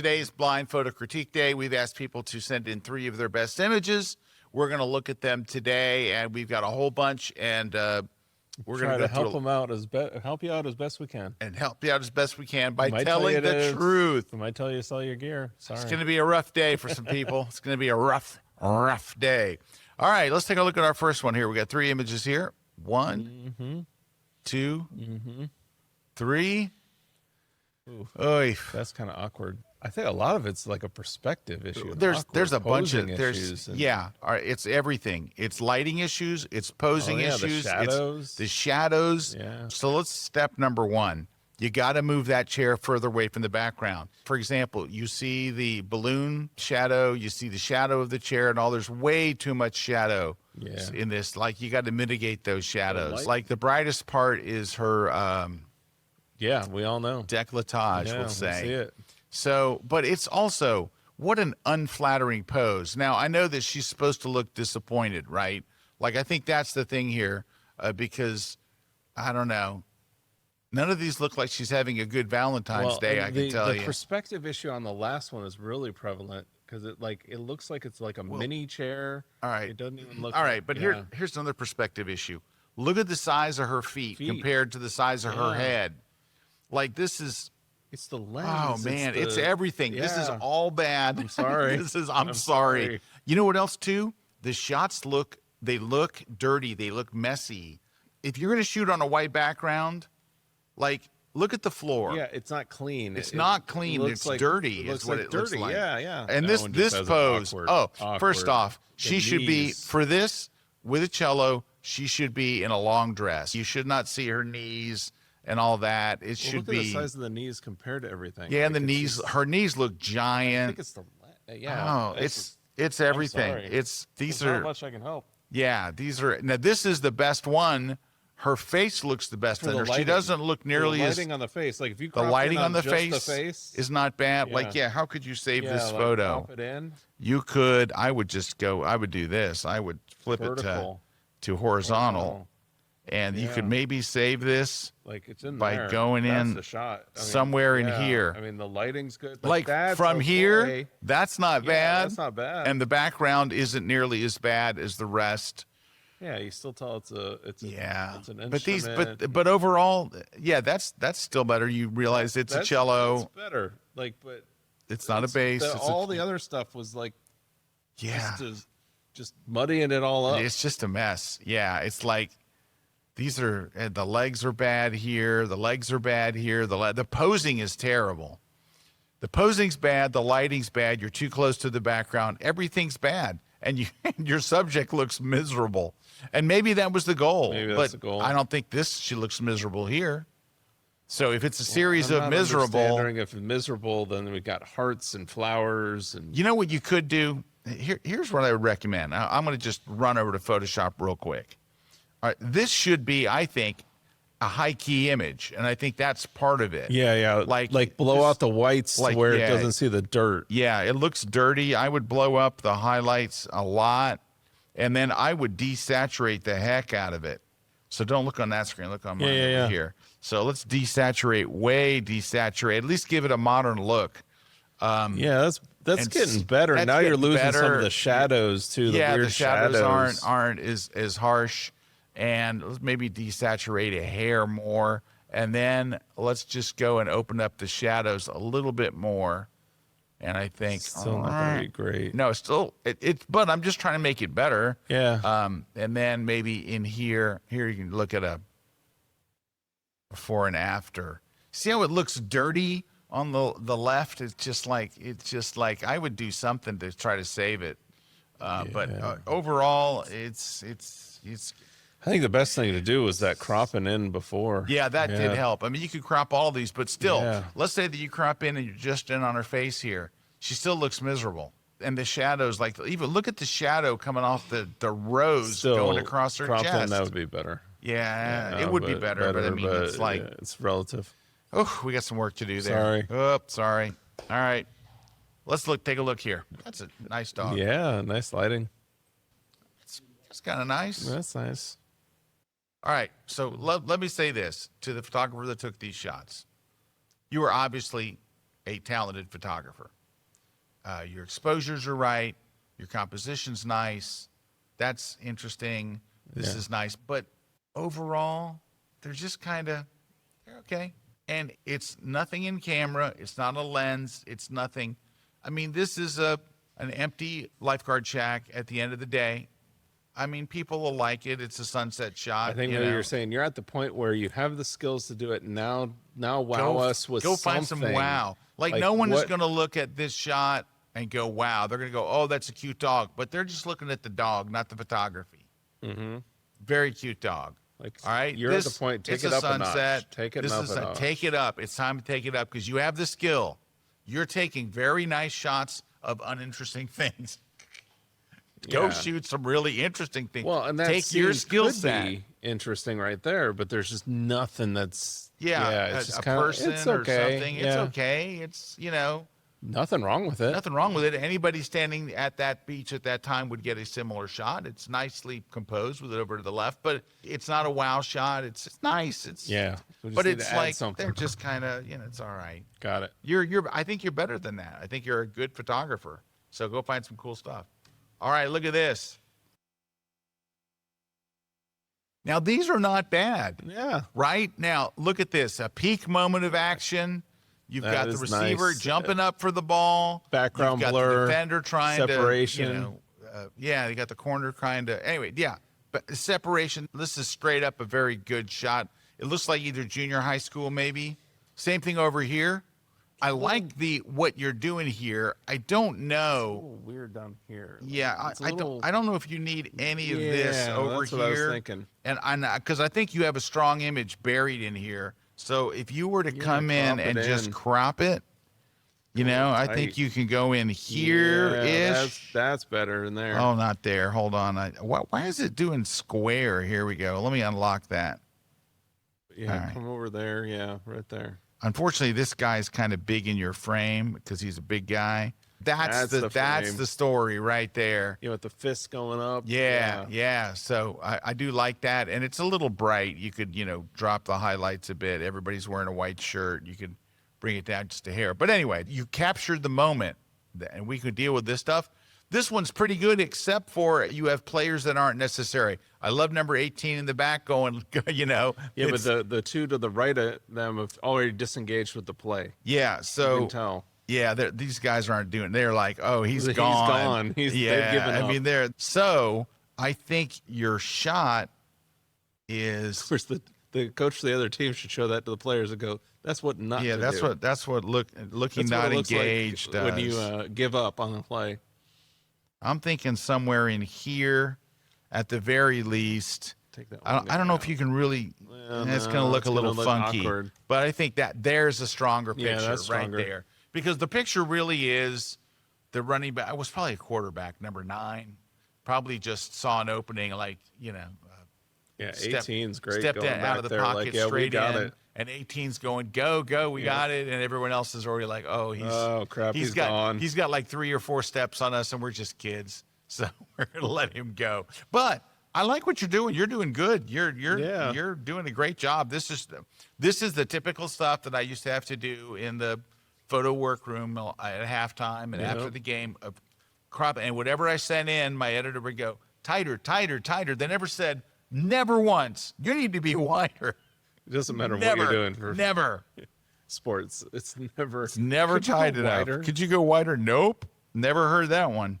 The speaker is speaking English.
today's Blind Photo Critique Day. We've asked people to send in 3 of their best images. We're going to look at them today, and we've got a whole bunch, and we're going to help them out help you out as best we can, and help you out as best we can by telling the truth. We might tell you to sell your gear. Sorry, it's going to be a rough day for some people. It's going to be a rough day. All right, let's take a look at our first one here. We got 3 images here. 1, 2, 3. Ooh, that's kind of awkward. I think a lot of it's like a perspective issue. There's a bunch of issues. Yeah, it's everything. It's lighting issues. It's posing issues. The shadows. It's the shadows. Yeah. So let's step number 1. You got to move that chair further away from the background. For example, you see the balloon shadow. You see the shadow of the chair and all. There's way too much shadow in this. Like, you got to mitigate those shadows. Like, the brightest part is her. Yeah, we all know. Décolletage, we'll say. We see it. So, but it's also, what an unflattering pose. Now, I know that she's supposed to look disappointed, right? Like, I think that's the thing here, because, I don't know, none of these look like she's having a good Valentine's Day, I can tell you. The perspective issue on the last one is really prevalent, because it looks like it's like a mini chair. All right. It doesn't even look all right, but here's another perspective issue. Look at the size of her feet compared to the size of her head. Like, this is... It's the lens. Oh, man, it's everything. Yeah. This is all bad. I'm sorry. I'm sorry. You know what else, too? The shots look dirty. They look messy. If you're going to shoot on a white background, like, look at the floor. Yeah, it's not clean. It's not clean. It's dirty. It looks like dirty. Like. Yeah. And this pose, first off, she should be, for this, with a cello, she should be in a long dress. You should not see her knees and all that. It should be the size of the knees compared to everything. Yeah, and the knees, her knees look giant. I think it's the it's everything. These are not much I can help. Yeah, now this is the best one. Her face looks the best on her. She doesn't look nearly as lighting on the face. Like, if you the lighting on the face is not bad. Like, how could you save this photo? Pop it in. You could. I would do this. I would flip vertical. it to horizontal. And you could maybe save this like it's in by there. going in the shot. somewhere in here. I mean, the lighting's good. Like from here, that's not bad. That's not bad. And the background isn't nearly as bad as the rest. Yeah, you still tell it's an instrument. But overall, that's still better. You realize it's a cello. It's better. Like, but it's not a bass. All the other stuff was like, just muddying it all up. It's just a mess. Yeah, it's like. The legs are bad here. The legs are bad here. The posing is terrible. The posing's bad. The lighting's bad. You're too close to the background. Everything's bad. And your subject looks miserable. And maybe that was the goal. Maybe that's the goal. I don't think she looks miserable here. So if it's a series of miserable. If it's miserable, then we got hearts and flowers. And you know what you could do? Here's what I would recommend. I'm going to just run over to Photoshop real quick. All right, this should be, I think, a high-key image, and I think that's part of it. Yeah. Like blow out the whites to where it doesn't see the dirt. Yeah, it looks dirty. I would blow up the highlights a lot, and then I would desaturate the heck out of it. So don't look on that screen. Look on mine over here. So let's desaturate, at least give it a modern look. That's getting better. Now you're losing some of the shadows, too. The weird the shadows aren't as harsh. And let's maybe desaturate a hair more. And then let's just go and open up the shadows a little bit more. And I think still not going to be great. No, but I'm just trying to make it better. Yeah. And then maybe in here you can look at a before and after. See how it looks dirty on the left? It's just like I would do something to try to save it. But overall, it's. I think the best thing to do was that cropping in before. Yeah, that did help. I mean, you could crop all of these, but still, let's say that you crop in and you're just in on her face here. She still looks miserable. And the shadows, like, even look at the shadow coming off the rose going across her chest. That would be better. Yeah, it would be better, but I mean, it's like. Yeah, it's relative. Oh, we got some work to do there. Sorry. Oh, sorry. All right. Let's take a look here. That's a nice dog. Yeah, nice lighting. It's kind of nice. That's nice. All right, so let me say this to the photographer that took these shots. You were obviously a talented photographer. Your exposures are right. Your composition's nice. That's interesting. This is nice. But overall, they're just they're okay. And it's nothing in camera. It's not a lens. It's nothing. I mean, this is an empty lifeguard shack at the end of the day. I mean, people will like it. It's a sunset shot. I think what you're saying, you're at the point where you have the skills to do it. Now wow us with go something. Find some wow. Like no one is going to look at this shot and go, wow. They're going to go, oh, that's a cute dog. But they're just looking at the dog, not the photography. Mm-hmm. Very cute dog. Like, all right, you're at the point. Take it up a notch. Take it up a notch. Take it up. It's time to take it up because you have the skill. You're taking very nice shots of uninteresting things. Go shoot some really interesting things. Well, and that take your skill set. Be interesting right there, but there's just nothing that's it's just a person it's or okay. something. It's okay. It's nothing wrong with it. Nothing wrong with it. Anybody standing at that beach at that time would get a similar shot. It's nicely composed with it over to the left, but it's not a wow shot. It's nice. It's but it's like they're just it's all right. Got it. I think you're better than that. I think you're a good photographer. So go find some cool stuff. All right, look at this. Now, these are not bad. Yeah. Right? Now, look at this. A peak moment of action. You've got the receiver jumping up for the ball. Background You've got blur. The defender trying separation. You got the corner anyway, but separation. This is straight up a very good shot. It looks like either junior high school, maybe. Same thing over here. I like what you're doing here. I don't know. It's a little weird down here. Yeah, I don't know if you need any of this over that's here. What I was thinking. And because I think you have a strong image buried in here. So if you were to come in and just crop it, I think you can go in here-ish. That's better in there. Oh, not there. Hold on. Why is it doing square? Here we go. Let me unlock that. Yeah, come over there. Yeah, right there. Unfortunately, this guy's kind of big in your frame because he's a big guy. That's the story right there. With the fists going up. Yeah. So I do like that. And it's a little bright. You could, drop the highlights a bit. Everybody's wearing a white shirt. You could bring it down just a hair. But anyway, you captured the moment, and we could deal with this stuff. This one's pretty good, except for you have players that aren't necessary. I love number 18 in the back going, Yeah, but the two to the right of them have already disengaged with the play. Yeah, so you can tell. Yeah, these guys aren't doing. They're like, oh, he's gone. He's gone. They've given up. I mean, so I think your shot is. Of course, the coach of the other team should show that to the players and go, "That's what not." Yeah, to do. that's what looking that's not what it looks engaged like does. when you give up on the play. I'm thinking somewhere in here, at the very least. Take that I don't know if you can really. It's going to look a little funky, awkward. But I think there's a stronger picture that's stronger. right there. Because the picture really is the running back. I was probably a quarterback, number 9. Probably just saw an opening, 18's great. Stepped going out of the there, pocket straight we got in, it. and 18's going, go, we got it, and everyone else is already like, oh crap, he's gone. He's got like 3 or 4 steps on us, and we're just kids, so we're gonna let him go. But I like what you're doing. You're doing good. You're doing a great job. This is the typical stuff that I used to have to do in the photo workroom at halftime and after the game of crop. And whatever I sent in, my editor would go tighter. They never once, you need to be wider. It doesn't matter what you're doing for never sports. It's never tight enough. Could you go wider? Nope. Never heard that one.